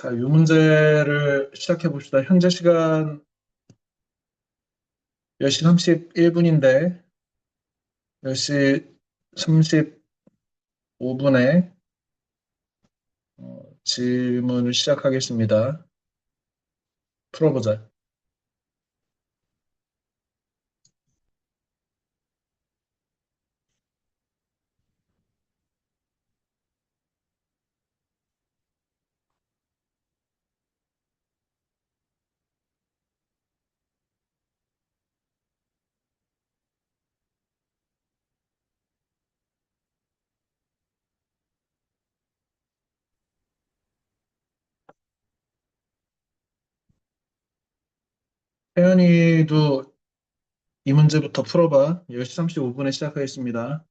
자, 이 문제를 시작해 봅시다. 현재 시간 10시 31분인데, 10시 35분에 질문을 시작하겠습니다. 풀어보자. 혜연이도 이 문제부터 풀어봐. 10시 35분에 시작하겠습니다.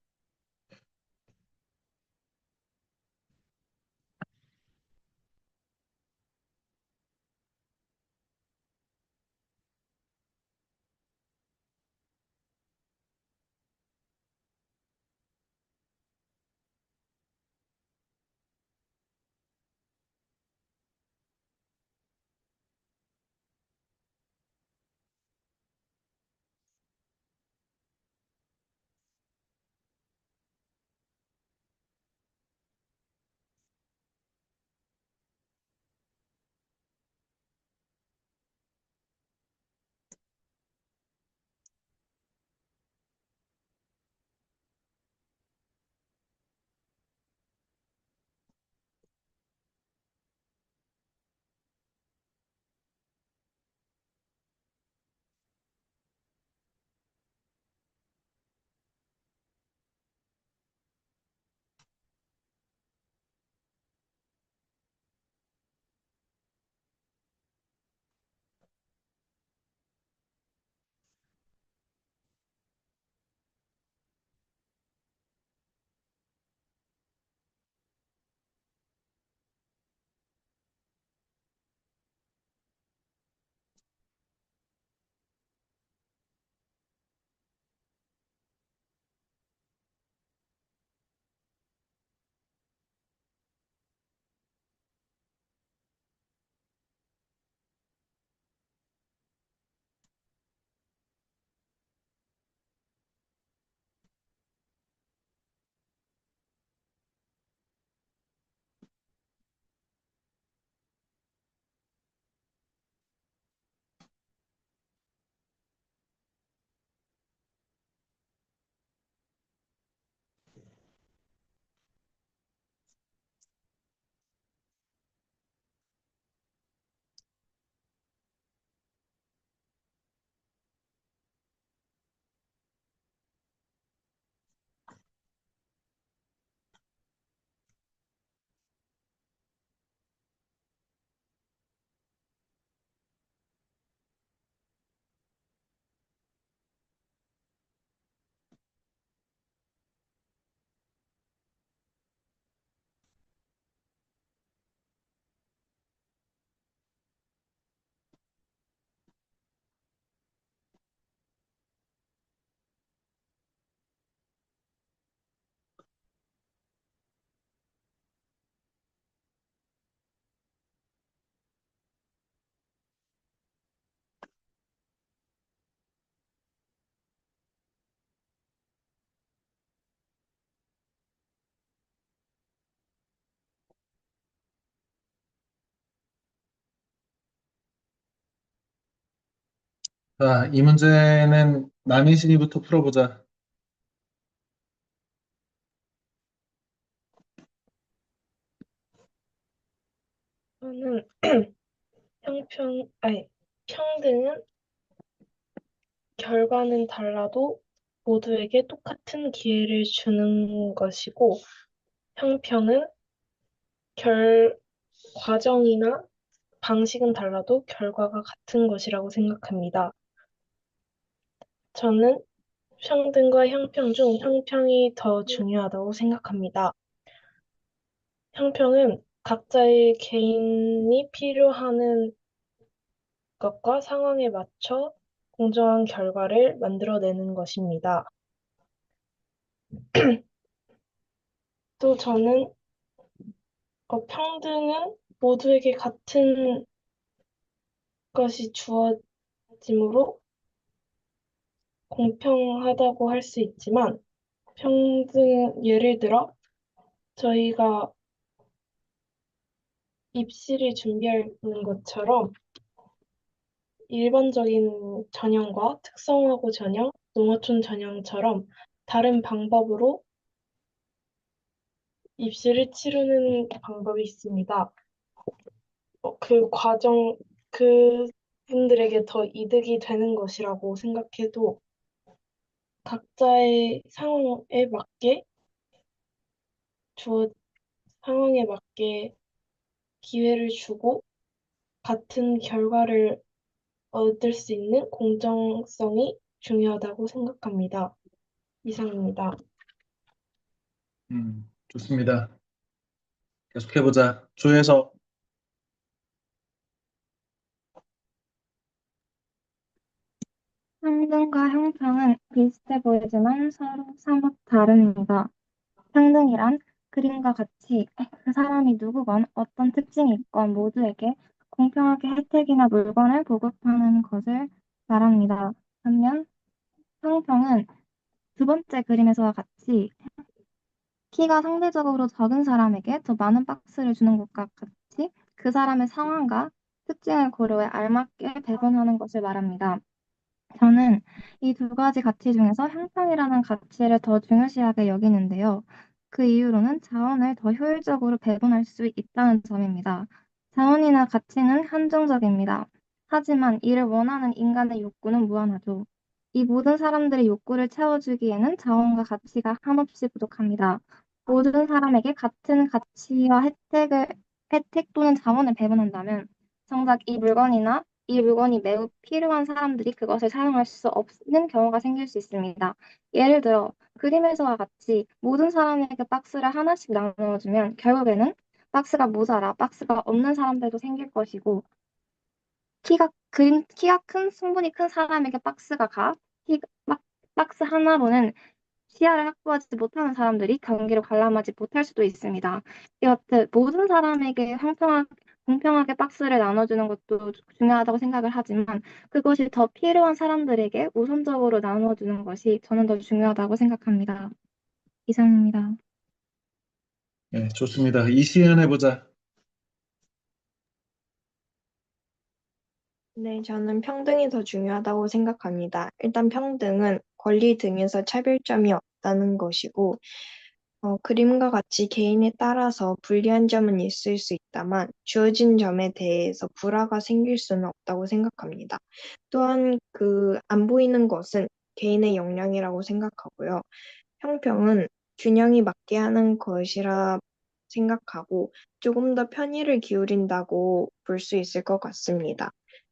자, 이 문제는 남희진이부터 풀어보자. 저는 평등은 결과는 달라도 모두에게 똑같은 기회를 주는 것이고, 형평은 과정이나 방식은 달라도 결과가 같은 것이라고 생각합니다. 저는 평등과 형평 중 형평이 더 중요하다고 생각합니다. 형평은 각자의 개인이 필요하는 것과 상황에 맞춰 공정한 결과를 만들어내는 것입니다. 또 저는 평등은 모두에게 같은 것이 주어지므로 공평하다고 할 수 있지만 예를 들어 저희가 입시를 준비하는 것처럼 일반적인 전형과 특성화고 전형, 농어촌 전형처럼 다른 방법으로 입시를 치르는 방법이 있습니다. 그 과정, 그분들에게 더 이득이 되는 것이라고 생각해도 각자의 주어, 상황에 맞게 기회를 주고 같은 결과를 얻을 수 있는 공정성이 중요하다고 생각합니다. 이상입니다. 좋습니다. 계속해보자. 조혜서. 평등과 형평은 비슷해 보이지만 서로 사뭇 다릅니다. 평등이란 그림과 같이 그 사람이 누구건 어떤 특징이 있건 모두에게 공평하게 혜택이나 물건을 보급하는 것을 말합니다. 반면 형평은 두 번째 그림에서와 같이 키가 상대적으로 적은 사람에게 더 많은 박스를 주는 것과 같이 그 사람의 상황과 특징을 고려해 알맞게 배분하는 것을 말합니다. 저는 이 두 가지 가치 중에서 형평이라는 가치를 더 중요시하게 여기는데요. 그 이유로는 자원을 더 효율적으로 배분할 수 있다는 점입니다. 자원이나 가치는 한정적입니다. 하지만 이를 원하는 인간의 욕구는 무한하죠. 이 모든 사람들의 욕구를 채워주기에는 자원과 가치가 한없이 부족합니다. 모든 사람에게 같은 가치와 혜택 또는 자원을 배분한다면 정작 이 물건이 매우 필요한 사람들이 그것을 사용할 수 없는 경우가 생길 수 있습니다. 예를 들어 그림에서와 같이 모든 사람에게 박스를 하나씩 나누어주면 결국에는 박스가 없는 사람들도 생길 것이고 충분히 큰 사람에게 키, 박, 박스 하나로는 시야를 확보하지 못하는 사람들이 경기를 관람하지 못할 수도 있습니다. 이렇듯 모든 사람에게 공평하게 박스를 나눠주는 것도 중요하다고 생각을 하지만 그것이 더 필요한 사람들에게 우선적으로 나눠주는 것이 저는 더 중요하다고 생각합니다. 이상입니다. 네, 좋습니다. 이시연 해보자. 네, 저는 평등이 더 중요하다고 생각합니다. 일단 평등은 권리 등에서 차별점이 없다는 것이고, 그림과 같이 개인에 따라서 불리한 점은 있을 수 있다만, 주어진 점에 대해서 불화가 생길 수는 없다고 생각합니다. 또한 안 보이는 것은 개인의 역량이라고 생각하고요. 형평은 균형이 맞게 하는 것이라 생각하고, 조금 더 편의를 기울인다고 볼 수 있을 것 같습니다.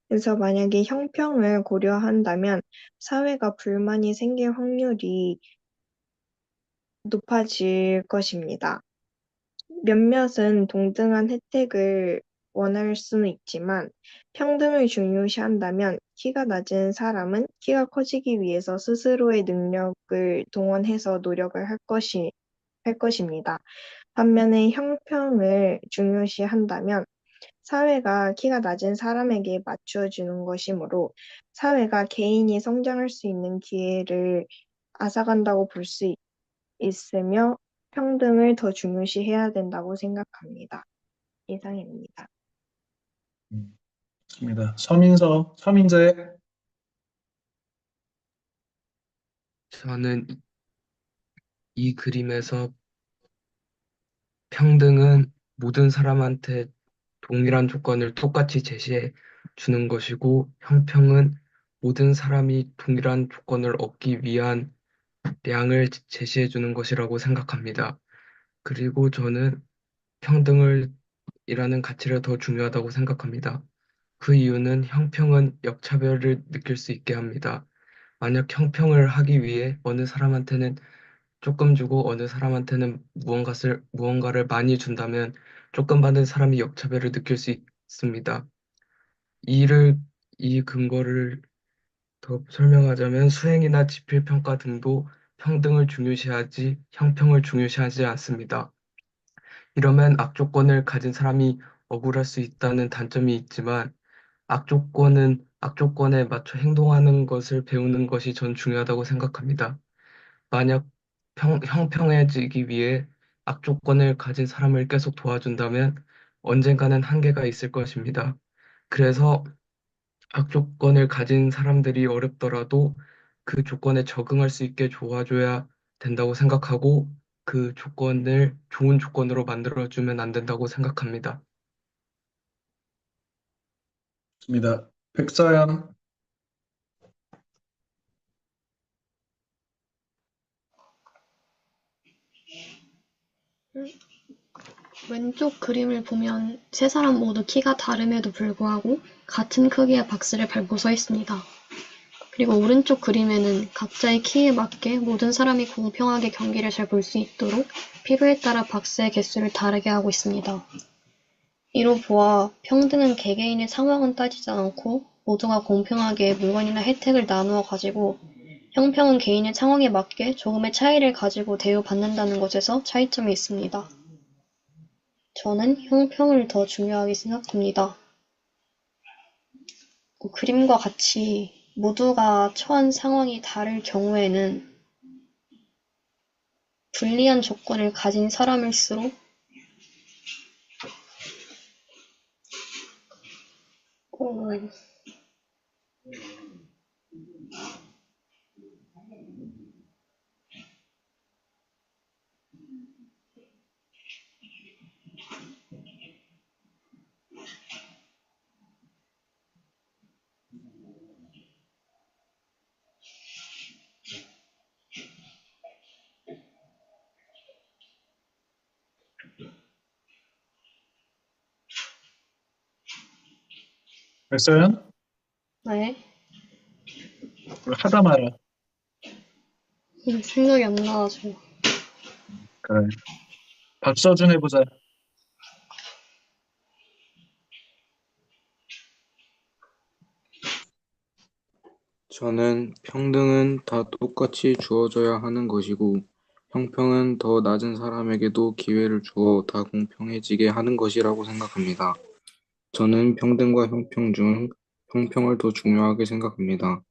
그래서 만약에 형평을 고려한다면 사회가 불만이 생길 확률이 높아질 것입니다. 몇몇은 동등한 혜택을 원할 수는 있지만 평등을 중요시한다면 키가 낮은 사람은 키가 커지기 위해서 스스로의 능력을 동원해서 노력을 할 것입니다. 반면에 형평을 중요시한다면 사회가 키가 낮은 사람에게 맞추어 주는 것이므로 사회가 개인이 성장할 수 있는 기회를 앗아간다고 볼 수 있으며 평등을 더 중요시해야 된다고 생각합니다. 이상입니다. 좋습니다. 서민재. 저는 이 그림에서 평등은 모든 사람한테 동일한 조건을 똑같이 제시해 주는 것이고, 형평은 모든 사람이 동일한 조건을 얻기 위한 량을 제시해 주는 것이라고 생각합니다. 그리고 저는 평등을 이라는 가치를 더 중요하다고 생각합니다. 그 이유는 형평은 역차별을 느낄 수 있게 합니다. 만약 형평을 하기 위해 어느 사람한테는 조금 주고 어느 사람한테는 무언가를 많이 준다면 조금 받은 사람이 역차별을 느낄 수 있습니다. 이를, 이 근거를 더 설명하자면 수행이나 지필평가 등도 평등을 형평을 중요시하지 않습니다. 이러면 악조건을 가진 사람이 억울할 수 있다는 단점이 있지만 악조건에 맞춰 행동하는 것을 배우는 것이 전 중요하다고 생각합니다. 만약 형평해지기 위해 악조건을 가진 사람을 계속 도와준다면 언젠가는 한계가 있을 것입니다. 그래서 악조건을 가진 사람들이 어렵더라도 그 조건에 적응할 수 있게 도와줘야 된다고 생각하고 그 조건을 좋은 조건으로 만들어주면 안 된다고 생각합니다. 좋습니다. 백서연. 왼쪽 그림을 보면 세 사람 모두 키가 다름에도 불구하고 같은 크기의 박스를 밟고 서 있습니다. 그리고 오른쪽 그림에는 각자의 키에 맞게 모든 사람이 공평하게 경기를 잘 볼 수 있도록 필요에 따라 박스의 개수를 다르게 하고 있습니다. 이로 보아 평등은 개개인의 상황은 따지지 않고 모두가 공평하게 물건이나 혜택을 나누어 가지고, 형평은 개인의 상황에 맞게 조금의 차이를 가지고 대우받는다는 것에서 차이점이 있습니다. 저는 형평을 더 중요하게 생각합니다. 그림과 같이 모두가 처한 상황이 다를 경우에는 불리한 조건을 가진 사람일수록 백서연? 네, 하다 말아. 생각이 안 나가지고. 그래. 박서준 해보자. 저는 평등은 다 똑같이 주어져야 하는 것이고, 형평은 더 낮은 사람에게도 기회를 주어 다 공평해지게 하는 것이라고 생각합니다. 저는 평등과 형평 중 형평을 더 중요하게 생각합니다.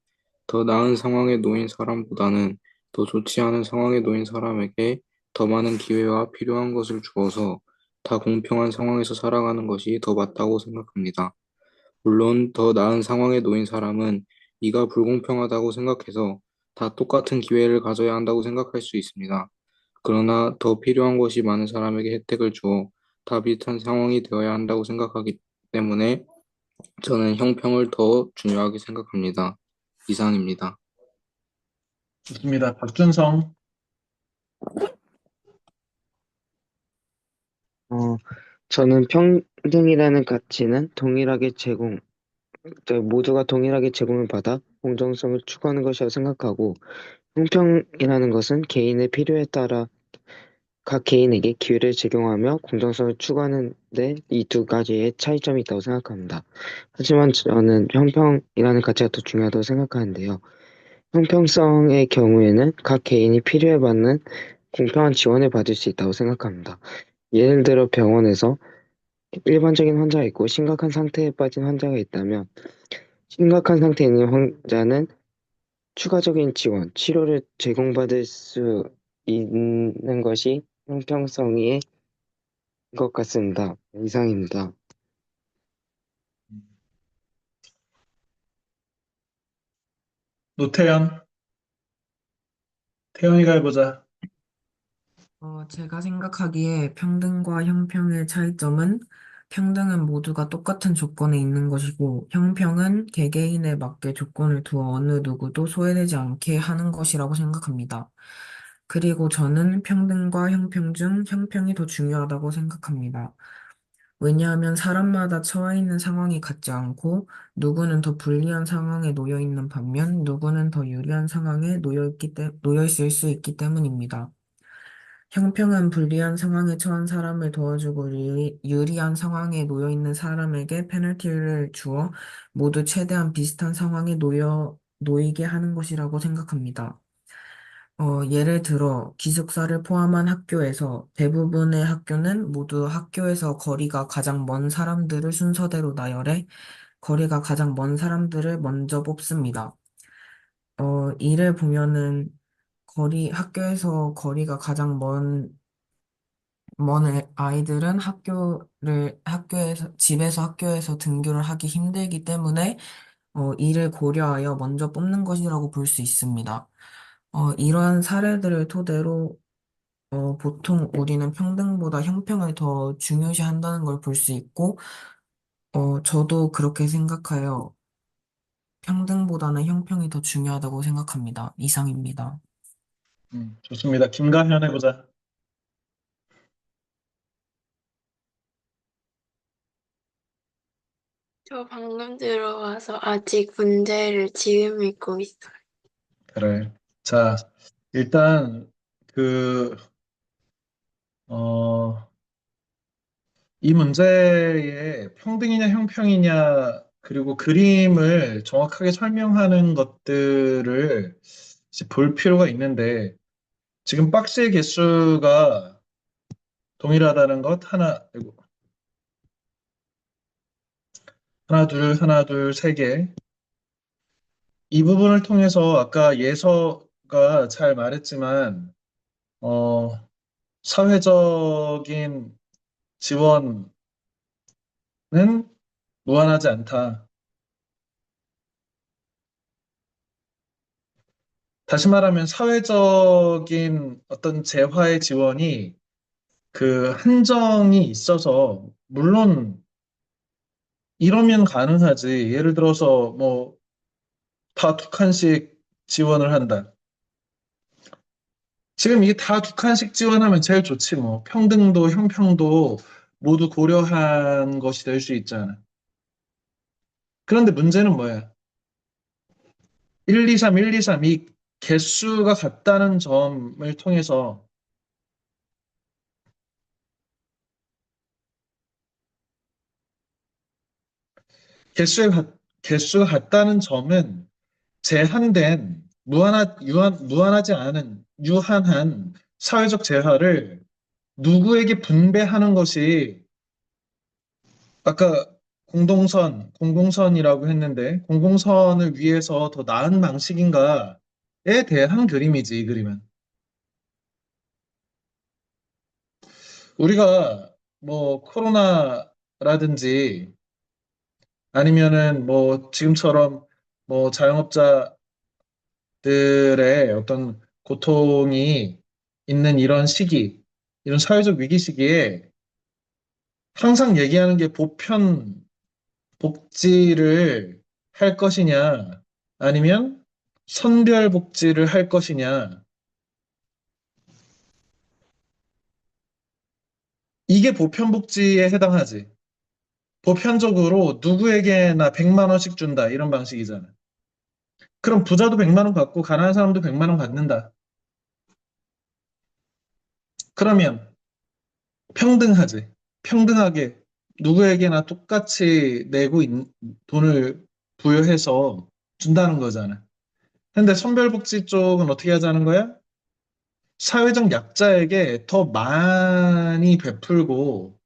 더 나은 상황에 놓인 사람보다는 더 좋지 않은 상황에 놓인 사람에게 더 많은 기회와 필요한 것을 주어서 다 공평한 상황에서 살아가는 것이 더 맞다고 생각합니다. 물론 더 나은 상황에 놓인 사람은 이가 불공평하다고 생각해서 다 똑같은 기회를 가져야 한다고 생각할 수 있습니다. 그러나 더 필요한 것이 많은 사람에게 혜택을 주어 다 비슷한 상황이 되어야 한다고 생각하기 때문에 저는 형평을 더 중요하게 생각합니다. 이상입니다. 좋습니다. 박준성. 어, 저는 평등이라는 가치는 모두가 동일하게 제공을 받아 공정성을 추구하는 것이라고 생각하고, 형평이라는 것은 개인의 필요에 따라 각 개인에게 기회를 제공하며 공정성을 추구하는데 이 두 가지의 차이점이 있다고 생각합니다. 하지만 저는 형평이라는 가치가 더 중요하다고 생각하는데요. 형평성의 경우에는 각 개인이 필요에 맞는 공평한 지원을 받을 수 있다고 생각합니다. 예를 들어 병원에서 일반적인 환자가 있고 심각한 상태에 빠진 환자가 있다면, 심각한 상태에 있는 환자는 추가적인 지원, 치료를 제공받을 수 있는 것이 형평성의 것 같습니다. 이상입니다. 노태연. 태연이가 해보자. 제가 생각하기에 평등과 형평의 차이점은 평등은 모두가 똑같은 조건에 있는 것이고 형평은 개개인에 맞게 조건을 두어 어느 누구도 소외되지 않게 하는 것이라고 생각합니다. 그리고 저는 평등과 형평 중 형평이 더 중요하다고 생각합니다. 왜냐하면 사람마다 처해 있는 상황이 같지 않고 누구는 더 불리한 상황에 놓여 있는 반면 누구는 더 유리한 상황에 놓여 있을 수 있기 때문입니다. 형평은 불리한 상황에 처한 사람을 도와주고 유리한 상황에 놓여 있는 사람에게 페널티를 주어 모두 최대한 비슷한 상황에 놓이게 하는 것이라고 생각합니다. 예를 들어 기숙사를 포함한 학교에서 대부분의 학교는 모두 학교에서 거리가 가장 먼 사람들을 순서대로 나열해 거리가 가장 먼 사람들을 먼저 뽑습니다. 이를 보면은 학교에서 거리가 가장 먼 아이들은 집에서 학교에서 등교를 하기 힘들기 때문에 이를 고려하여 먼저 뽑는 것이라고 볼 수 있습니다. 이러한 사례들을 토대로 보통 우리는 평등보다 형평을 더 중요시한다는 걸 볼 수 있고, 저도 그렇게 생각하여 평등보다는 형평이 더 중요하다고 생각합니다. 이상입니다. 좋습니다. 김가현 해보자. 저 방금 들어와서 아직 문제를 지금 읽고 있어요. 그래. 자, 일단 그, 어, 이 문제의 평등이냐 형평이냐 그리고 그림을 정확하게 설명하는 것들을 이제 볼 필요가 있는데 지금 박스의 개수가 동일하다는 것 하나, 아이고, 하나, 둘, 세 개. 이 부분을 통해서 아까 예서가 잘 말했지만 어, 사회적인 지원은 무한하지 않다. 다시 말하면 사회적인 어떤 재화의 지원이 그 한정이 있어서 물론 이러면 가능하지. 예를 들어서 뭐 다 두 칸씩 지원을 한다. 지금 이게 다 두 칸씩 지원하면 제일 좋지 뭐. 평등도 형평도 모두 고려한 것이 될 수 있잖아. 그런데 문제는 뭐야? 1, 2, 3, 1, 2, 3 이 개수가 같다는 점을 통해서 개수가 같다는 점은 제한된 무한하지 않은 유한한 사회적 재화를 누구에게 분배하는 것이 아까 공공선이라고 했는데 공공선을 위해서 더 나은 방식인가에 대한 그림이지, 이 그림은. 우리가 뭐 코로나라든지 아니면은 뭐 지금처럼 뭐 자영업자들의 어떤 고통이 있는 이런 시기, 이런 사회적 위기 시기에 항상 얘기하는 게 보편 복지를 할 것이냐, 아니면 선별 복지를 할 것이냐, 이게 보편 복지에 해당하지. 보편적으로 누구에게나 100만 원씩 준다, 이런 방식이잖아. 그럼 부자도 100만 원 받고 가난한 사람도 100만 원 받는다. 그러면 평등하지. 평등하게 누구에게나 똑같이 돈을 부여해서 준다는 거잖아. 근데 선별복지 쪽은 어떻게 하자는 거야? 사회적 약자에게 더 많이 베풀고,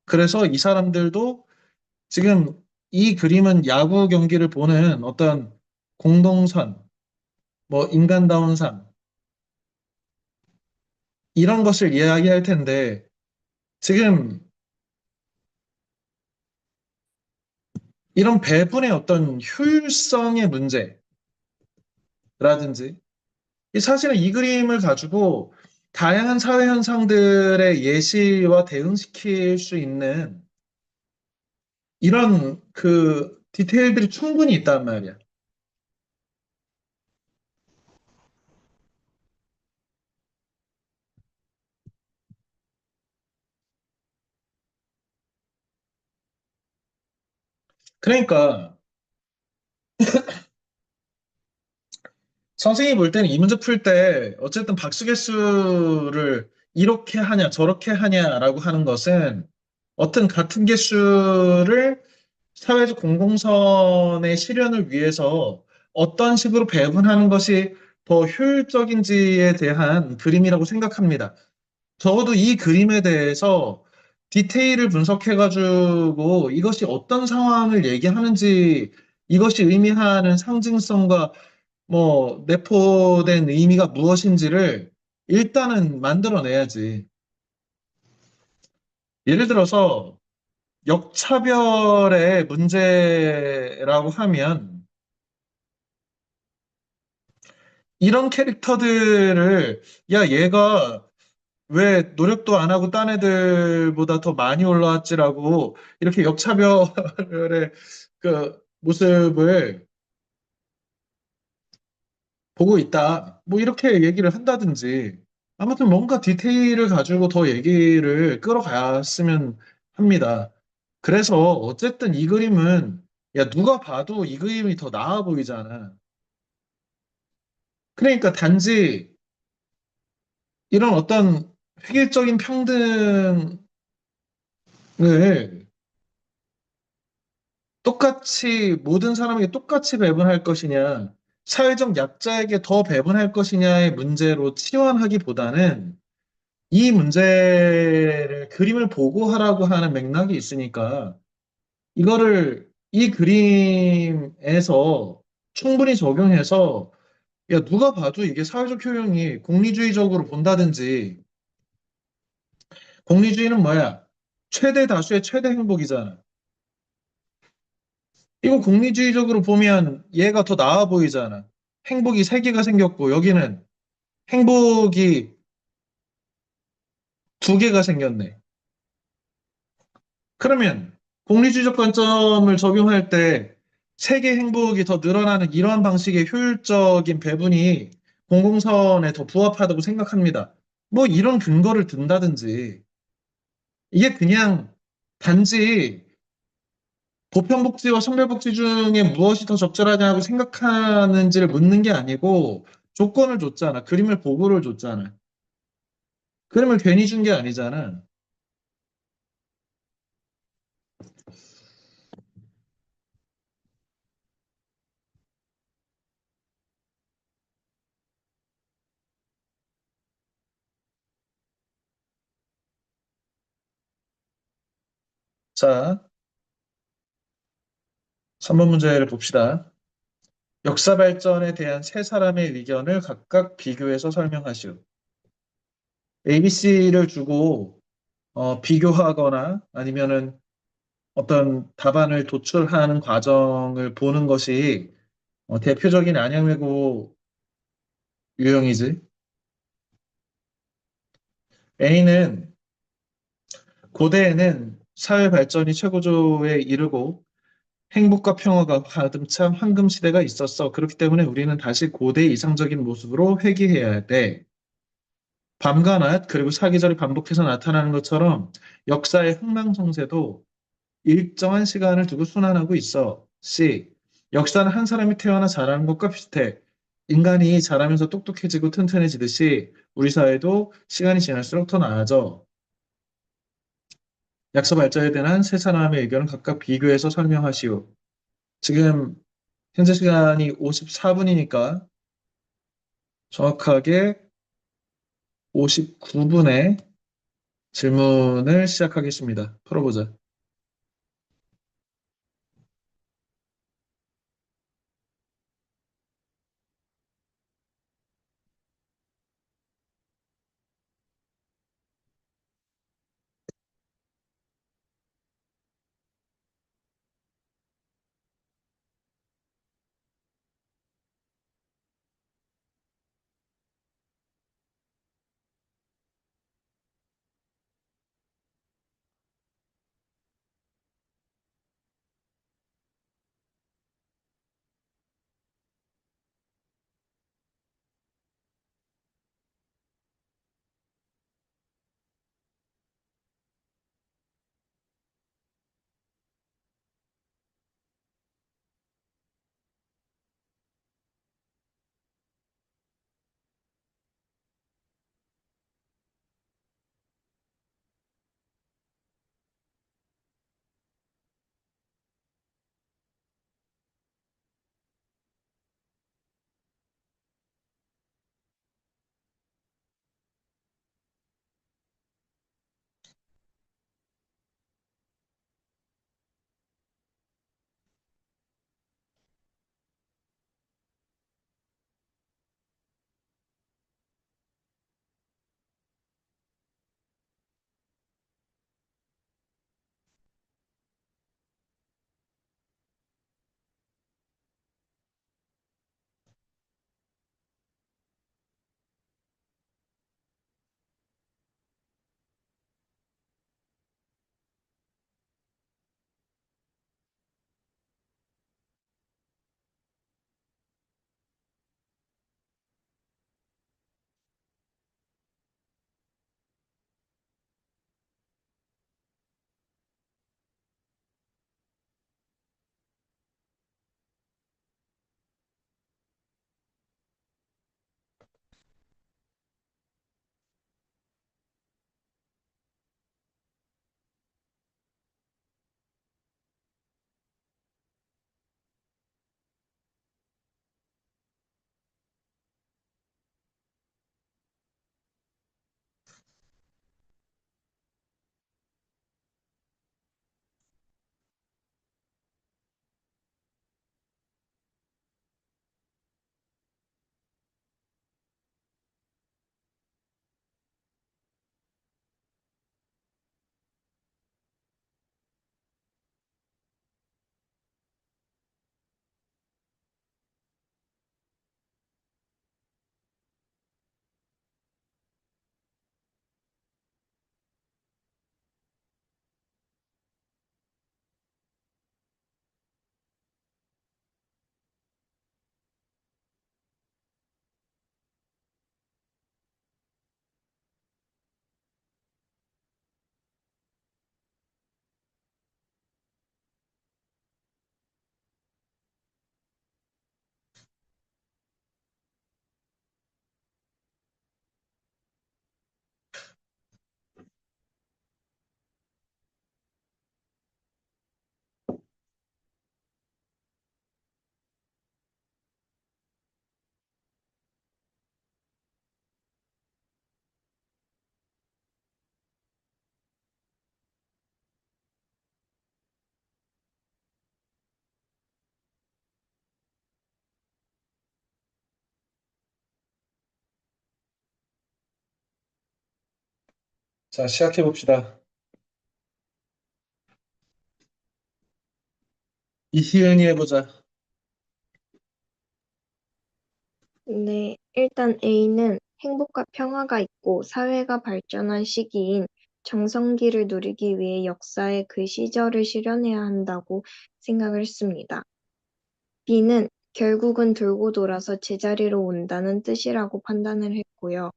그래서 이 사람들도 지금 이 그림은 야구 경기를 보는 어떤 공동선, 뭐 인간다운 삶, 이런 것을 이야기할 텐데, 지금 이런 배분의 어떤 효율성의 문제라든지, 사실은 이 그림을 가지고 다양한 사회 현상들의 예시와 대응시킬 수 있는 이런 그 디테일들이 충분히 있단 말이야. 그러니까 선생님이 볼 때는 이 문제 풀 때 어쨌든 박수개수를 이렇게 하냐 저렇게 하냐라고 하는 것은 어떤 같은 개수를 사회적 공공선의 실현을 위해서 어떤 식으로 배분하는 것이 더 효율적인지에 대한 그림이라고 생각합니다. 적어도 이 그림에 대해서 디테일을 분석해가지고 이것이 어떤 상황을 얘기하는지, 이것이 의미하는 상징성과 뭐 내포된 의미가 무엇인지를 일단은 만들어내야지. 예를 들어서 역차별의 문제라고 하면 이런 캐릭터들을, 야, 얘가 왜 노력도 안 하고 딴 애들보다 더 많이 올라왔지라고 이렇게 역차별의 그 모습을 보고 있다. 뭐 이렇게 얘기를 한다든지, 아무튼 뭔가 디테일을 가지고 더 얘기를 끌어갔으면 합니다. 그래서 어쨌든 이 그림은, 야, 누가 봐도 이 그림이 더 나아 보이잖아. 그러니까 단지 이런 어떤 획일적인 평등을 똑같이 모든 사람에게 똑같이 배분할 것이냐, 사회적 약자에게 더 배분할 것이냐의 문제로 치환하기보다는 이 문제를 그림을 보고 하라고 하는 맥락이 있으니까 이거를 이 그림에서 충분히 적용해서, 야, 누가 봐도 이게 사회적 효용이 공리주의적으로 본다든지, 공리주의는 뭐야? 최대 다수의 최대 행복이잖아. 이거 공리주의적으로 보면 얘가 더 나아 보이잖아. 행복이 세 개가 생겼고 여기는 행복이 두 개가 생겼네. 그러면 공리주의적 관점을 적용할 때 세계 행복이 더 늘어나는 이러한 방식의 효율적인 배분이 공공선에 더 부합하다고 생각합니다. 뭐 이런 근거를 든다든지, 이게 그냥 단지 보편복지와 선별복지 중에 무엇이 더 적절하냐고 생각하는지를 묻는 게 아니고 조건을 줬잖아. 그림을 보고를 줬잖아. 그림을 괜히 준 게 아니잖아. 자, 3번 문제를 봅시다. 역사 발전에 대한 세 사람의 의견을 각각 비교해서 설명하시오. ABC를 주고 비교하거나 아니면은 어떤 답안을 도출하는 과정을 보는 것이 대표적인 안양외고 유형이지. A는 고대에는 사회 발전이 최고조에 이르고 행복과 평화가 가득찬 황금 시대가 있었어. 그렇기 때문에 우리는 다시 고대 이상적인 모습으로 회귀해야 돼. 밤과 낮, 그리고 사계절이 반복해서 나타나는 것처럼 역사의 흥망성쇠도 일정한 시간을 두고 순환하고 있어. C. 역사는 한 사람이 태어나 자라는 것과 비슷해. 인간이 자라면서 똑똑해지고 튼튼해지듯이 우리 사회도 시간이 지날수록 더 나아져. 약소 발전에 대한 세 사람의 의견을 각각 비교해서 설명하시오. 지금 현재 시간이 54분이니까 정확하게 59분에 질문을 시작하겠습니다. 풀어보자. 자, 시작해 봅시다. 이희은이 해보자. 네, 일단 A는 행복과 평화가 있고 사회가 발전한 시기인 정성기를 누리기 위해 역사의 그 시절을 실현해야 한다고 생각을 했습니다. B는 결국은 돌고 돌아서 제자리로 온다는 뜻이라고 판단을 했고요.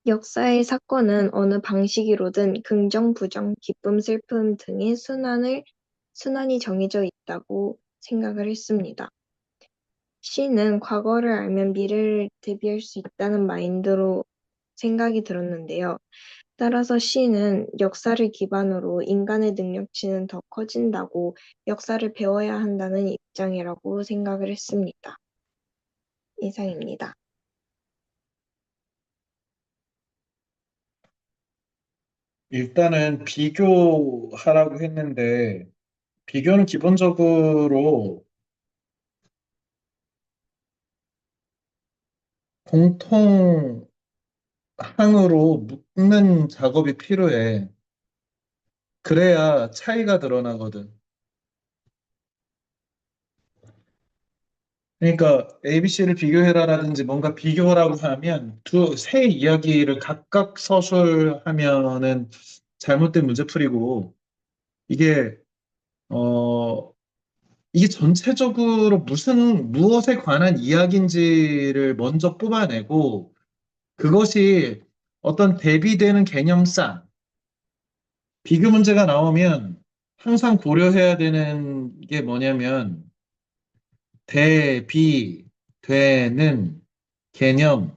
역사의 사건은 어느 방식으로든 긍정, 부정, 기쁨, 슬픔 등의 순환이 정해져 있다고 생각을 했습니다. C는 과거를 알면 미래를 대비할 수 있다는 마인드로 생각이 들었는데요. 따라서 C는 역사를 기반으로 인간의 능력치는 더 커진다고 역사를 배워야 한다는 입장이라고 생각을 했습니다. 이상입니다. 일단은 비교하라고 했는데, 비교는 기본적으로 공통항으로 묶는 작업이 필요해. 그래야 차이가 드러나거든. 그러니까 ABC를 비교해라라든지 뭔가 비교라고 하면 새 이야기를 각각 서술하면은 잘못된 문제풀이고 이게 어 이게 전체적으로 무엇에 관한 이야기인지를 먼저 뽑아내고 그것이 어떤 대비되는 개념상 비교 문제가 나오면 항상 고려해야 되는 게 뭐냐면 대비되는 개념상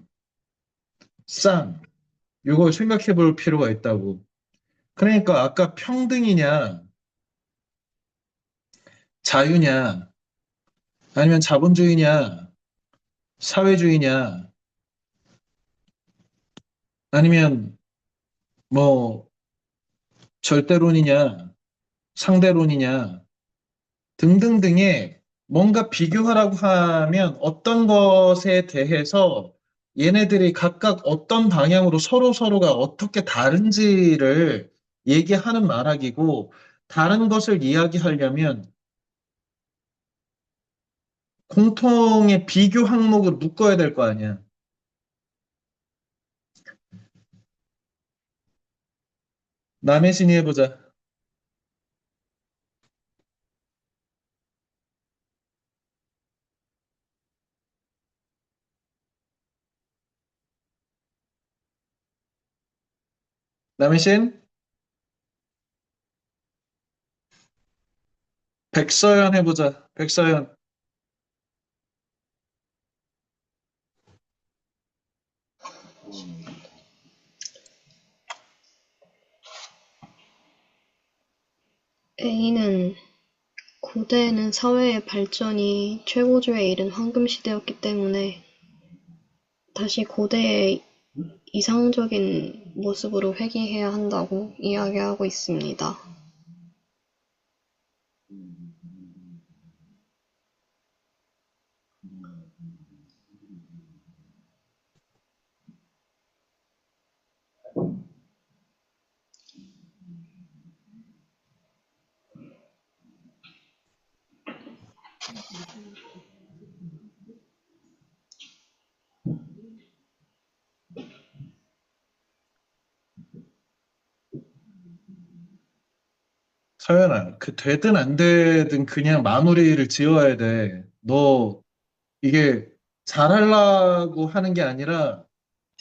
이걸 생각해 볼 필요가 있다고. 그러니까 아까 평등이냐 자유냐 아니면 자본주의냐 사회주의냐 아니면 뭐 절대론이냐 상대론이냐 등등등의 뭔가 비교하라고 하면 어떤 것에 대해서 얘네들이 각각 어떤 방향으로 서로가 어떻게 다른지를 얘기하는 말하기고 다른 것을 이야기하려면 공통의 비교 항목을 묶어야 될 거 아니야. 남의 신이 해보자. 남의 신? 백서연 해보자. 백서연. A는 고대에는 사회의 발전이 최고조에 이른 황금시대였기 때문에 다시 고대의 이상적인 모습으로 회귀해야 한다고 이야기하고 있습니다. 서연아, 그 되든 안 되든 그냥 마무리를 지어야 돼. 너 이게 잘하려고 하는 게 아니라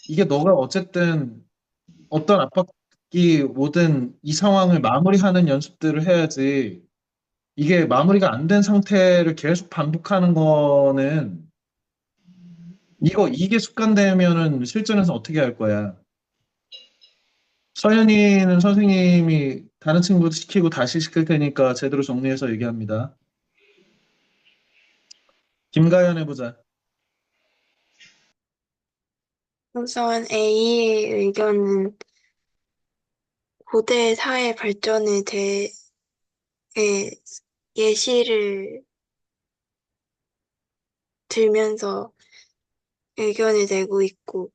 이게 너가 어쨌든 어떤 압박이 오든 이 상황을 마무리하는 연습들을 해야지. 이게 마무리가 안 된 상태를 계속 반복하는 거는 이게 습관되면은 실전에서 어떻게 할 거야? 서연이는 선생님이 다른 친구도 시키고 다시 시킬 테니까 제대로 정리해서 얘기합니다. 김가연 해보자. 우선 A의 의견은 고대 사회 발전에 대해 예시를 들면서 의견을 내고 있고,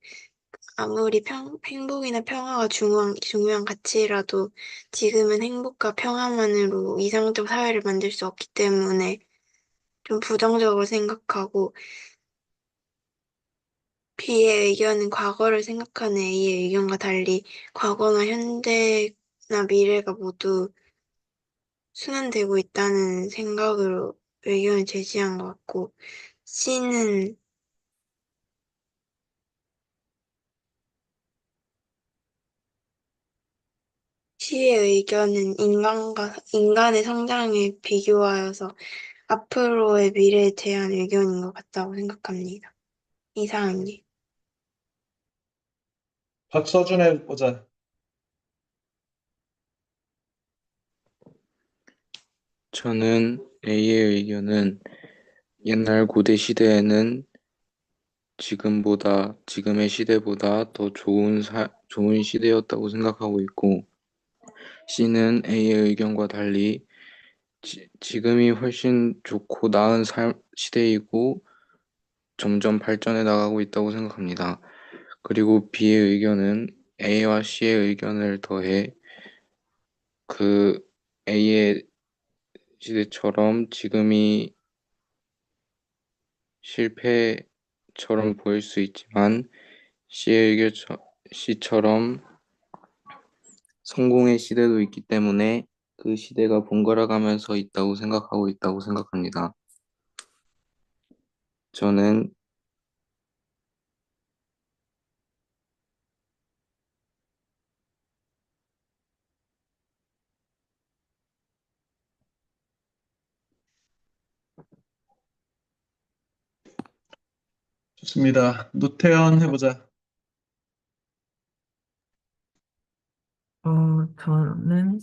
아무리 행복이나 평화가 중요한 가치라도 지금은 행복과 평화만으로 이상적 사회를 만들 수 없기 때문에 좀 부정적으로 생각하고 B의 의견은 과거를 생각하는 A의 의견과 달리 과거나 현재나 미래가 모두 순환되고 있다는 생각으로 의견을 제시한 것 같고 C는 C의 의견은 인간의 성장에 비교하여서 앞으로의 미래에 대한 의견인 것 같다고 생각합니다. 이상입니다. 박서준 해보자. 저는 A의 의견은 옛날 고대 시대에는 지금의 시대보다 더 좋은 시대였다고 생각하고 있고, C는 A의 의견과 달리 지금이 훨씬 좋고 나은 시대이고 점점 발전해 나가고 있다고 생각합니다. 그리고 B의 의견은 A와 C의 의견을 더해 그 A의 시대처럼 지금이 실패처럼 보일 수 있지만 C처럼 성공의 시대도 있기 때문에 그 시대가 번갈아 가면서 있다고 생각합니다. 저는 좋습니다. 노태현 해보자. 저는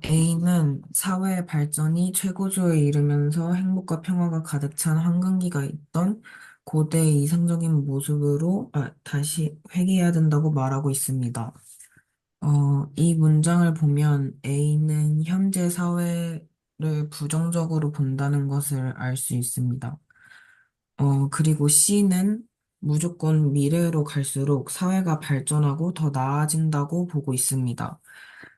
A는 사회의 발전이 최고조에 이르면서 행복과 평화가 가득 찬 황금기가 있던 고대의 이상적인 모습으로 다시 회귀해야 된다고 말하고 있습니다. 이 문장을 보면 A는 현재 사회를 부정적으로 본다는 것을 알 수 있습니다. 그리고 C는 무조건 미래로 갈수록 사회가 발전하고 더 나아진다고 보고 있습니다.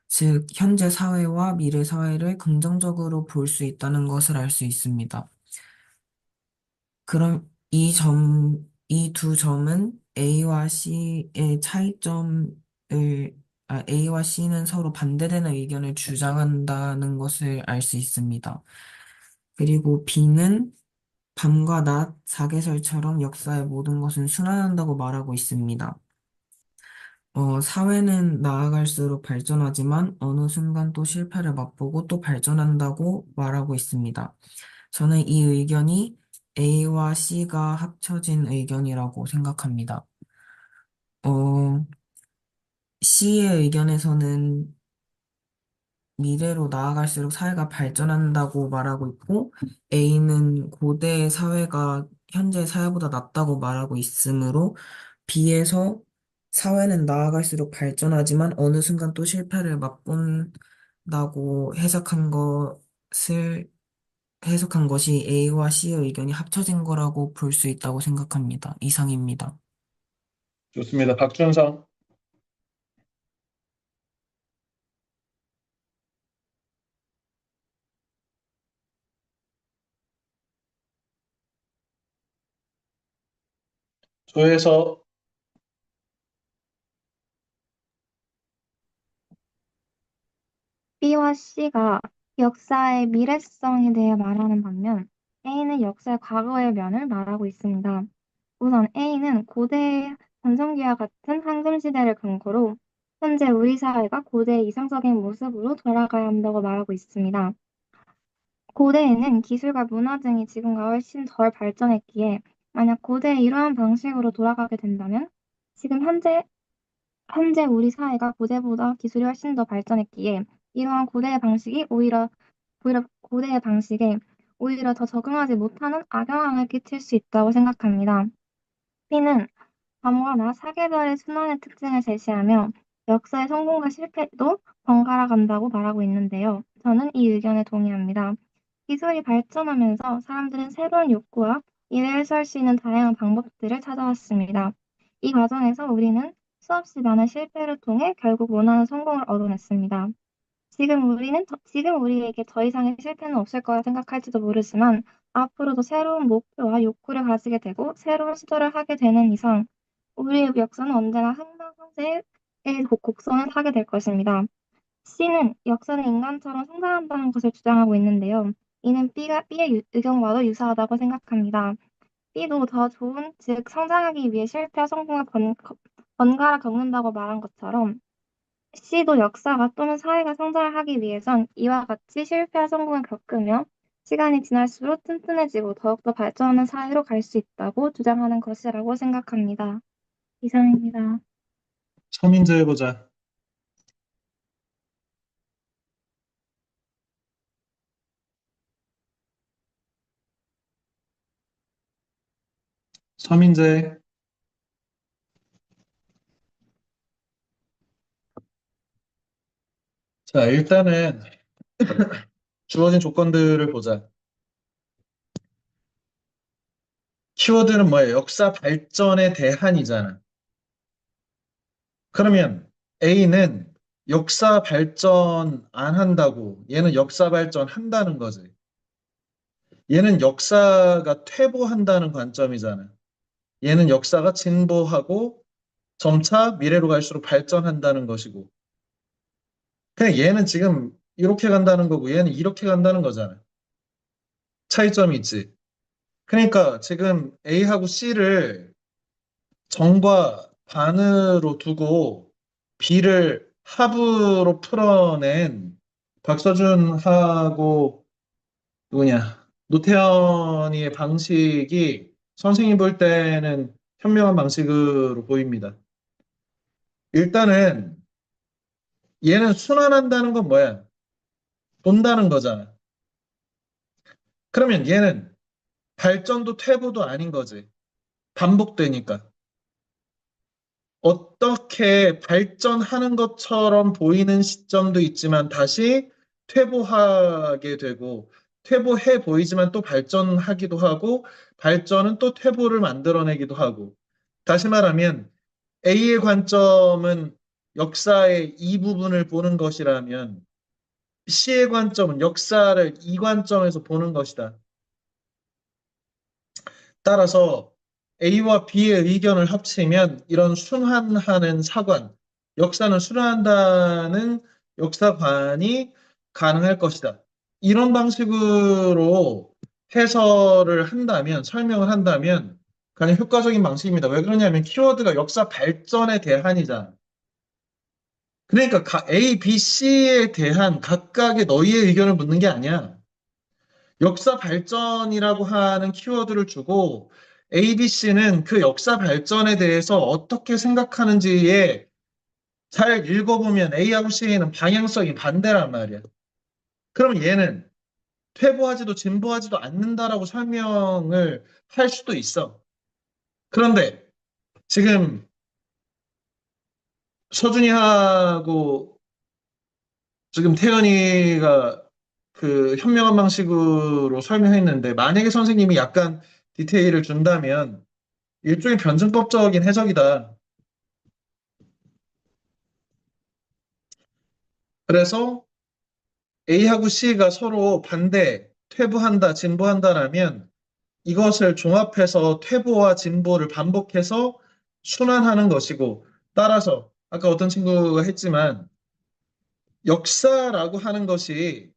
즉, 현재 사회와 미래 사회를 긍정적으로 볼 수 있다는 것을 알 수 있습니다. 그럼 이 두 점은 A와 C의 A와 C는 서로 반대되는 의견을 주장한다는 것을 알 수 있습니다. 그리고 B는 밤과 낮, 사계절처럼 역사의 모든 것은 순환한다고 말하고 있습니다. 사회는 나아갈수록 발전하지만 어느 순간 또 실패를 맛보고 또 발전한다고 말하고 있습니다. 저는 이 의견이 A와 C가 합쳐진 의견이라고 생각합니다. 어, C의 의견에서는 미래로 나아갈수록 사회가 발전한다고 말하고 있고, A는 고대 사회가 현재 사회보다 낫다고 말하고 있으므로, B에서 사회는 나아갈수록 발전하지만 어느 순간 또 실패를 맛본다고 해석한 것이 A와 C의 의견이 합쳐진 거라고 볼 수 있다고 생각합니다. 이상입니다. 좋습니다. 박준성. 조혜서. B와 C가 역사의 미래성에 대해 말하는 반면 A는 역사의 과거의 면을 말하고 있습니다. 우선 A는 고대의 전성기와 같은 황금시대를 근거로 현재 우리 사회가 고대의 이상적인 모습으로 돌아가야 한다고 말하고 있습니다. 고대에는 기술과 문화 등이 지금과 훨씬 덜 발전했기에 만약 고대의 이러한 방식으로 돌아가게 된다면 지금 현재 우리 사회가 고대보다 기술이 훨씬 더 발전했기에 이러한 고대의 방식에 오히려 더 적응하지 못하는 악영향을 끼칠 수 있다고 생각합니다. B는 밤과나 사계절의 순환의 특징을 제시하며 역사의 성공과 실패도 번갈아 간다고 말하고 있는데요. 저는 이 의견에 동의합니다. 기술이 발전하면서 사람들은 새로운 욕구와 이를 해소할 수 있는 다양한 방법들을 찾아왔습니다. 이 과정에서 우리는 수없이 많은 실패를 통해 결국 원하는 성공을 얻어냈습니다. 지금 우리에게 더 이상의 실패는 없을 거라 생각할지도 모르지만 앞으로도 새로운 목표와 욕구를 가지게 되고 새로운 시도를 하게 되는 이상 우리의 역사는 언제나 흥망성쇠의 곡선을 타게 될 것입니다. C는 역사는 인간처럼 성장한다는 것을 주장하고 있는데요. 이는 B의 의견과도 유사하다고 생각합니다. B도 더 좋은, 즉 성장하기 위해 실패와 성공을 번갈아 겪는다고 말한 것처럼 C도 역사가 또는 사회가 성장을 하기 위해선 이와 같이 실패와 성공을 겪으며 시간이 지날수록 튼튼해지고 더욱더 발전하는 사회로 갈 수 있다고 주장하는 것이라고 생각합니다. 이상입니다. 서민제 해보자. 서민제. 자, 일단은 주어진 조건들을 보자. 키워드는 뭐예요? 역사 발전에 대한이잖아. 그러면 A는 역사 발전 안 한다고, 얘는 역사 발전 한다는 거지. 얘는 역사가 퇴보한다는 관점이잖아. 얘는 역사가 진보하고 점차 미래로 갈수록 발전한다는 것이고. 그냥 얘는 지금 이렇게 간다는 거고 얘는 이렇게 간다는 거잖아. 차이점이 있지. 그러니까 지금 A하고 C를 정과 반으로 두고 B를 합으로 풀어낸 박서준하고 누구냐 노태현이의 방식이 선생님 볼 때는 현명한 방식으로 보입니다. 일단은 얘는 순환한다는 건 뭐야? 본다는 거잖아. 그러면 얘는 발전도 퇴보도 아닌 거지. 반복되니까. 어떻게 발전하는 것처럼 보이는 시점도 있지만 다시 퇴보하게 되고 퇴보해 보이지만 또 발전하기도 하고 발전은 또 퇴보를 만들어내기도 하고 다시 말하면 A의 관점은 역사의 이 부분을 보는 것이라면 C의 관점은 역사를 이 관점에서 보는 것이다. 따라서 A와 B의 의견을 합치면 이런 순환하는 사관, 역사는 순환한다는 역사관이 가능할 것이다. 이런 방식으로 해설을 한다면, 설명을 한다면 가장 효과적인 방식입니다. 왜 그러냐면 키워드가 역사 발전에 대한이잖아. 그러니까 A, B, C에 대한 각각의 너희의 의견을 묻는 게 아니야. 역사 발전이라고 하는 키워드를 주고 ABC는 그 역사 발전에 대해서 어떻게 생각하는지에 잘 읽어보면 A하고 C는 방향성이 반대란 말이야. 그럼 얘는 퇴보하지도 진보하지도 않는다라고 설명을 할 수도 있어. 그런데 지금 서준이하고 지금 태연이가 그 현명한 방식으로 설명했는데 만약에 선생님이 약간 디테일을 준다면 일종의 변증법적인 해석이다. 그래서 A하고 C가 서로 반대, 퇴보한다, 진보한다라면 이것을 종합해서 퇴보와 진보를 반복해서 순환하는 것이고 따라서 아까 어떤 친구가 했지만 역사라고 하는 것이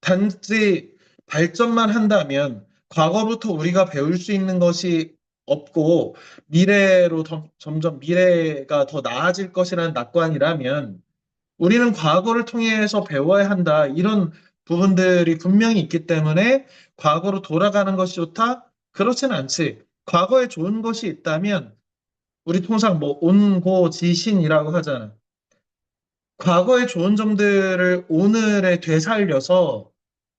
단지 발전만 한다면 과거부터 우리가 배울 수 있는 것이 없고 미래로 점점 미래가 더 나아질 것이라는 낙관이라면 우리는 과거를 통해서 배워야 한다. 이런 부분들이 분명히 있기 때문에 과거로 돌아가는 것이 좋다? 그렇지는 않지. 과거에 좋은 것이 있다면 우리 통상 뭐 온고지신이라고 하잖아. 과거의 좋은 점들을 오늘에 되살려서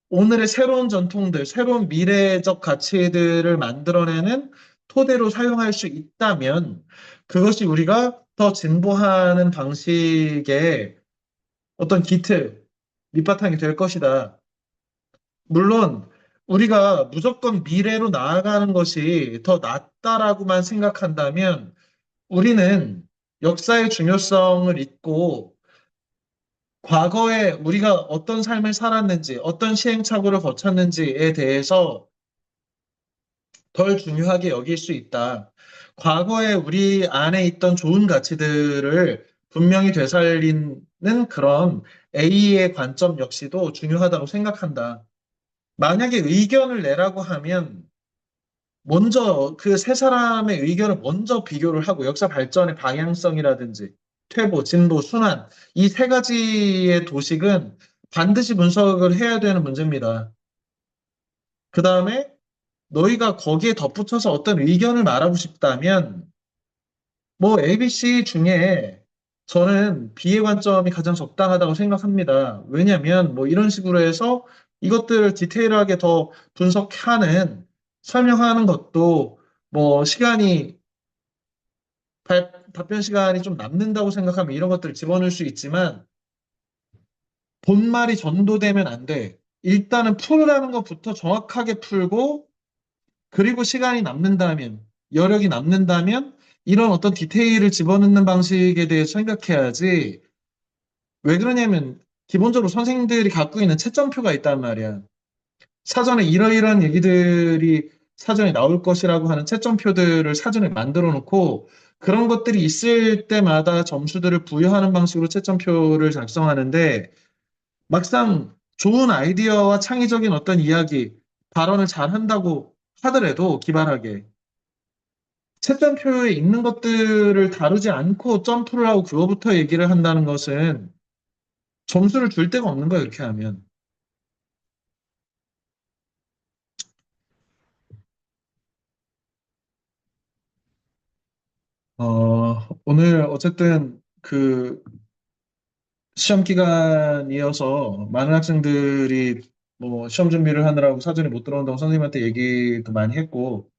오늘의 새로운 전통들, 새로운 미래적 가치들을 만들어내는 토대로 사용할 수 있다면 그것이 우리가 더 진보하는 방식의 어떤 기틀, 밑바탕이 될 것이다. 물론 우리가 무조건 미래로 나아가는 것이 더 낫다라고만 생각한다면 우리는 역사의 중요성을 잊고 과거에 우리가 어떤 삶을 살았는지, 어떤 시행착오를 거쳤는지에 대해서 덜 중요하게 여길 수 있다. 과거에 우리 안에 있던 좋은 가치들을 분명히 되살리는 그런 A의 관점 역시도 중요하다고 생각한다. 만약에 의견을 내라고 하면 먼저 그 세 사람의 의견을 먼저 비교를 하고 역사 발전의 방향성이라든지 퇴보, 진보, 순환 이 세 가지의 도식은 반드시 분석을 해야 되는 문제입니다. 그 다음에 너희가 거기에 덧붙여서 어떤 의견을 말하고 싶다면 뭐 ABC 중에 저는 B의 관점이 가장 적당하다고 생각합니다. 왜냐하면 뭐 이런 식으로 해서 이것들을 디테일하게 더 분석하는 설명하는 것도 뭐 시간이 답변 시간이 좀 남는다고 생각하면 이런 것들을 집어넣을 수 있지만 본말이 전도되면 안 돼. 일단은 풀으라는 것부터 정확하게 풀고 그리고 시간이 남는다면, 여력이 남는다면 이런 어떤 디테일을 집어넣는 방식에 대해서 생각해야지. 왜 그러냐면 기본적으로 선생님들이 갖고 있는 채점표가 있단 말이야. 사전에 이러이러한 얘기들이 사전에 나올 것이라고 하는 채점표들을 사전에 만들어 놓고 그런 것들이 있을 때마다 점수들을 부여하는 방식으로 채점표를 작성하는데 막상 좋은 아이디어와 창의적인 어떤 이야기, 발언을 잘 한다고 하더라도 기발하게 채점표에 있는 것들을 다루지 않고 점프를 하고 그거부터 얘기를 한다는 것은 점수를 줄 데가 없는 거예요, 이렇게 하면. 오늘 어쨌든 그 시험 기간이어서 많은 학생들이 뭐 시험 준비를 하느라고 사전에 못 들어온다고 선생님한테 얘기도 많이 했고,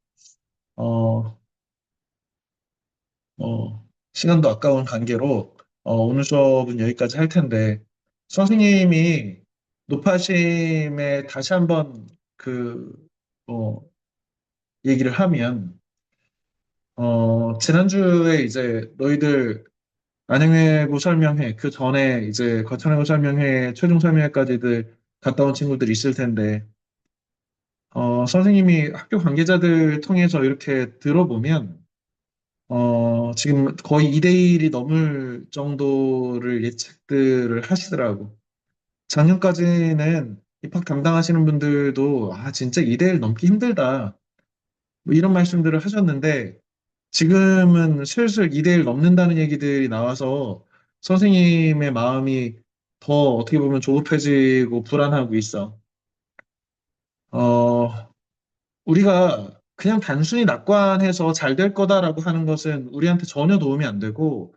어, 시간도 아까운 관계로 오늘 수업은 여기까지 할 텐데 선생님이 노파심에 다시 한번 그 어, 얘기를 하면 지난주에 이제 너희들 안행외고 설명회 그 전에 이제 과천외고 설명회 최종 설명회까지들 갔다 온 친구들 있을 텐데 선생님이 학교 관계자들 통해서 이렇게 들어보면 지금 거의 2대1이 넘을 정도를 예측들을 하시더라고. 작년까지는 입학 담당하시는 분들도 진짜 2대1 넘기 힘들다. 뭐 이런 말씀들을 하셨는데 지금은 슬슬 2대1 넘는다는 얘기들이 나와서 선생님의 마음이 더 어떻게 보면 조급해지고 불안하고 있어. 어, 우리가 그냥 단순히 낙관해서 잘 될 거다라고 하는 것은 우리한테 전혀 도움이 안 되고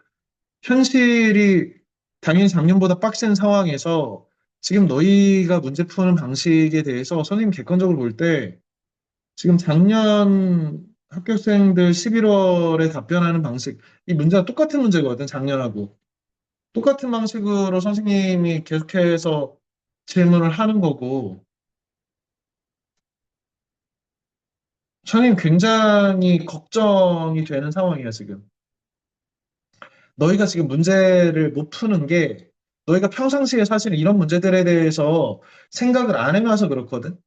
현실이 당연히 작년보다 빡센 상황에서 지금 너희가 문제 푸는 방식에 대해서 선생님 객관적으로 볼 때 지금 작년 합격생들 11월에 답변하는 방식, 이 문제가 똑같은 문제거든, 작년하고. 똑같은 방식으로 선생님이 계속해서 질문을 하는 거고, 선생님 굉장히 걱정이 되는 상황이야, 지금. 너희가 지금 문제를 못 푸는 게 너희가 평상시에 사실 이런 문제들에 대해서 생각을 안 해놔서 그렇거든.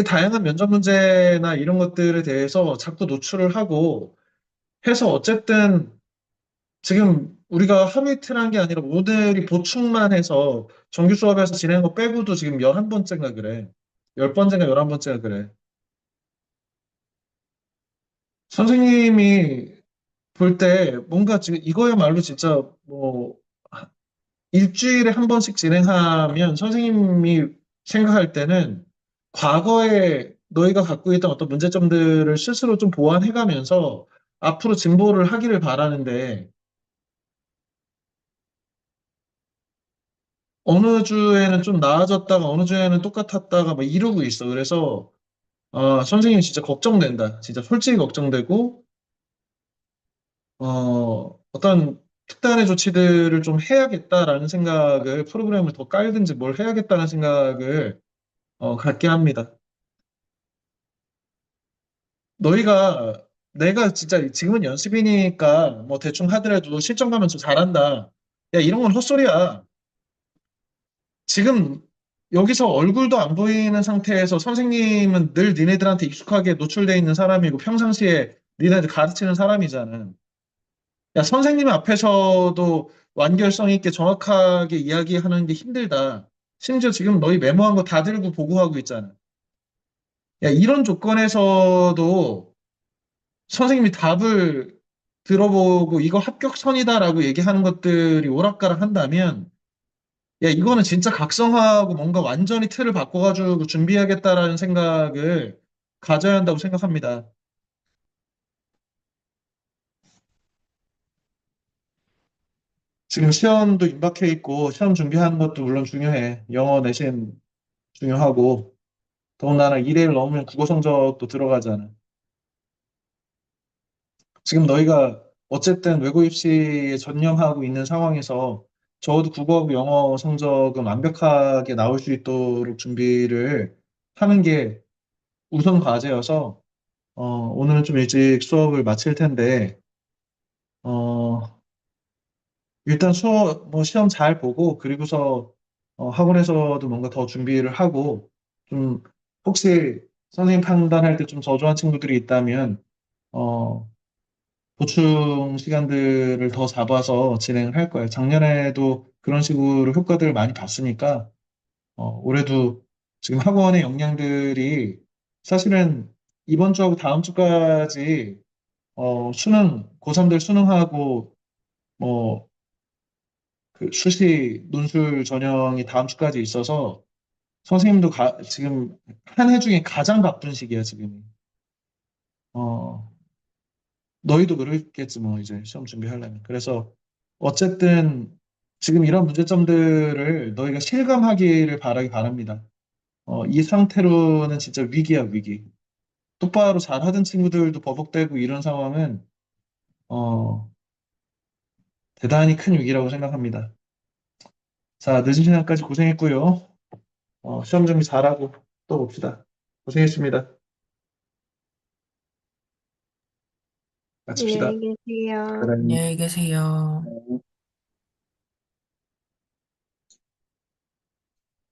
다양한 면접 문제나 이런 것들에 대해서 자꾸 노출을 하고 해서 어쨌든 지금 우리가 하루 이틀 한 게 아니라 오늘이 보충만 해서 정규 수업에서 진행한 거 빼고도 지금 11번째인가 그래. 10번째인가 11번째가 그래. 선생님이 볼 때 뭔가 지금 이거야말로 진짜 뭐 일주일에 한 번씩 진행하면 선생님이 생각할 때는 과거에 너희가 갖고 있던 어떤 문제점들을 스스로 좀 보완해가면서 앞으로 진보를 하기를 바라는데 어느 주에는 좀 나아졌다가 어느 주에는 똑같았다가 막 이러고 있어. 그래서 선생님이 진짜 걱정된다. 진짜 솔직히 걱정되고 어떤 특단의 조치들을 좀 해야겠다라는 생각을 프로그램을 더 깔든지 뭘 해야겠다는 생각을 갖게 합니다. 너희가 내가 진짜 지금은 연습이니까 뭐 대충 하더라도 실전 가면 좀 잘한다. 야, 이런 건 헛소리야. 지금 여기서 얼굴도 안 보이는 상태에서 선생님은 늘 니네들한테 익숙하게 노출돼 있는 사람이고 평상시에 니네들 가르치는 사람이잖아. 야, 선생님 앞에서도 완결성 있게 정확하게 이야기하는 게 힘들다. 심지어 지금 너희 메모한 거 다 들고 보고하고 있잖아. 야, 이런 조건에서도 선생님이 답을 들어보고 이거 합격선이다라고 얘기하는 것들이 오락가락 한다면 야, 이거는 진짜 각성하고 뭔가 완전히 틀을 바꿔가지고 준비해야겠다라는 생각을 가져야 한다고 생각합니다. 지금 시험도 임박해 있고 시험 준비하는 것도 물론 중요해. 영어 내신 중요하고 더군다나 2대1 넘으면 국어 성적도 들어가잖아. 지금 너희가 어쨌든 외고 입시에 전념하고 있는 상황에서 적어도 국어하고 영어 성적은 완벽하게 나올 수 있도록 준비를 하는 게 우선 과제여서 오늘은 좀 일찍 수업을 마칠 텐데 어, 일단 수업 뭐 시험 잘 보고 그리고서 학원에서도 뭔가 더 준비를 하고 좀 혹시 선생님 판단할 때 좀 저조한 친구들이 있다면 어, 보충 시간들을 더 잡아서 진행을 할 거예요. 작년에도 그런 식으로 효과들을 많이 봤으니까, 올해도 지금 학원의 역량들이 사실은 이번 주하고 다음 주까지, 고3들 수능하고, 뭐, 그 수시 논술 전형이 다음 주까지 있어서 선생님도 지금 한 해 중에 가장 바쁜 시기야, 지금. 어, 너희도 그러겠지 뭐 이제 시험 준비하려면. 그래서 어쨌든 지금 이런 문제점들을 너희가 실감하기를 바라기 바랍니다. 이 상태로는 진짜 위기야 위기. 똑바로 잘하던 친구들도 버벅대고 이런 상황은 어, 대단히 큰 위기라고 생각합니다. 자, 늦은 시간까지 고생했고요. 시험 준비 잘하고 또 봅시다. 고생했습니다. 마칩시다. 안녕히 계세요. 그래. 안녕히 계세요.